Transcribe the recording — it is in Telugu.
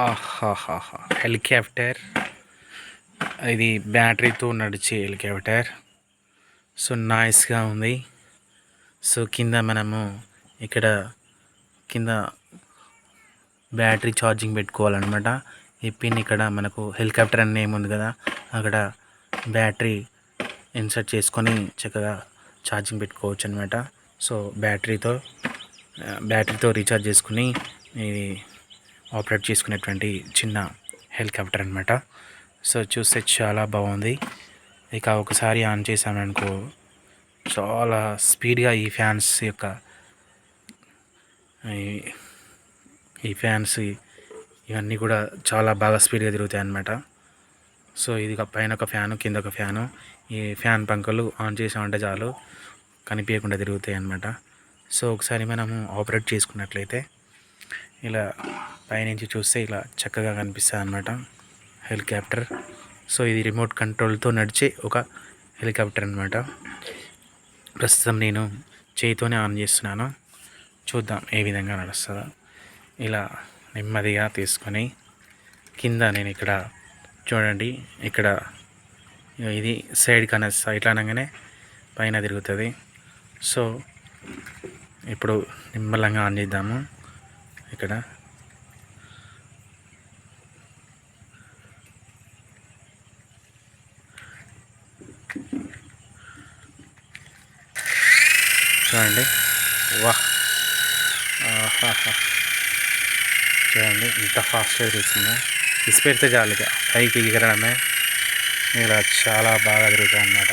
ఆహాహాహా! హెలికాప్టర్. ఇది బ్యాటరీతో నడిచే హెలికాప్టర్. సో నైస్‌గా ఉంది. సో కింద మనము ఇక్కడ కింద బ్యాటరీ ఛార్జింగ్ పెట్టుకోవాలన్నమాట. ఈ పిన్ ఇక్కడ మనకు హెలికాప్టర్ అని నేమ్ ఉంది కదా, అక్కడ బ్యాటరీ ఇన్సర్ట్ చేసుకొని చక్కగా ఛార్జింగ్ పెట్టుకోవచ్చు అనమాట. సో బ్యాటరీతో రీఛార్జ్ చేసుకుని ఇది ఆపరేట్ చేసుకునేటువంటి చిన్న హెలికాప్టర్ అనమాట. సో చూస్తే చాలా బాగుంది. ఇక ఒకసారి ఆన్ చేసామనుకో చాలా స్పీడ్గా ఈ ఫ్యాన్స్ ఇవన్నీ కూడా చాలా బాగా స్పీడ్గా తిరుగుతాయి అన్నమాట. సో ఇది పైన ఒక ఫ్యాను, కింద ఒక ఫ్యాను. ఈ ఫ్యాన్ పంకలు ఆన్ చేసామంటే చాలు కనిపించకుండా తిరుగుతాయి అన్నమాట. సో ఒకసారి మనము ఆపరేట్ చేసుకున్నట్లయితే ఇలా పైనుంచి చూస్తే ఇలా చక్కగా కనిపిస్తుంది అన్నమాట హెలికాప్టర్. సో ఇది రిమోట్ కంట్రోల్తో నడిచే ఒక హెలికాప్టర్ అన్నమాట. ప్రస్తుతం నేను చేయితోనే ఆన్ చేస్తున్నాను. చూద్దాం ఏ విధంగా నడుస్తుందో. ఇలా నెమ్మదిగా తీసుకొని కింద నేను ఇక్కడ చూడండి, ఇక్కడ ఇది సైడ్ కనెక్ట్ ఇట్లా అనగానే పైన తిరుగుతుంది. సో ఇప్పుడు నిమ్మలంగా ఆన్ చేద్దాము. ఇక్కడ చూడండి, వాహ్, చూడండి ఇంత ఫాస్ట్గా తిరుగుతుందో. ఇసి పెడితే చాలు ఇక పైకి ఎగరడమే. ఇలా చాలా బాగా తిరుగుతుంది అన్నమాట.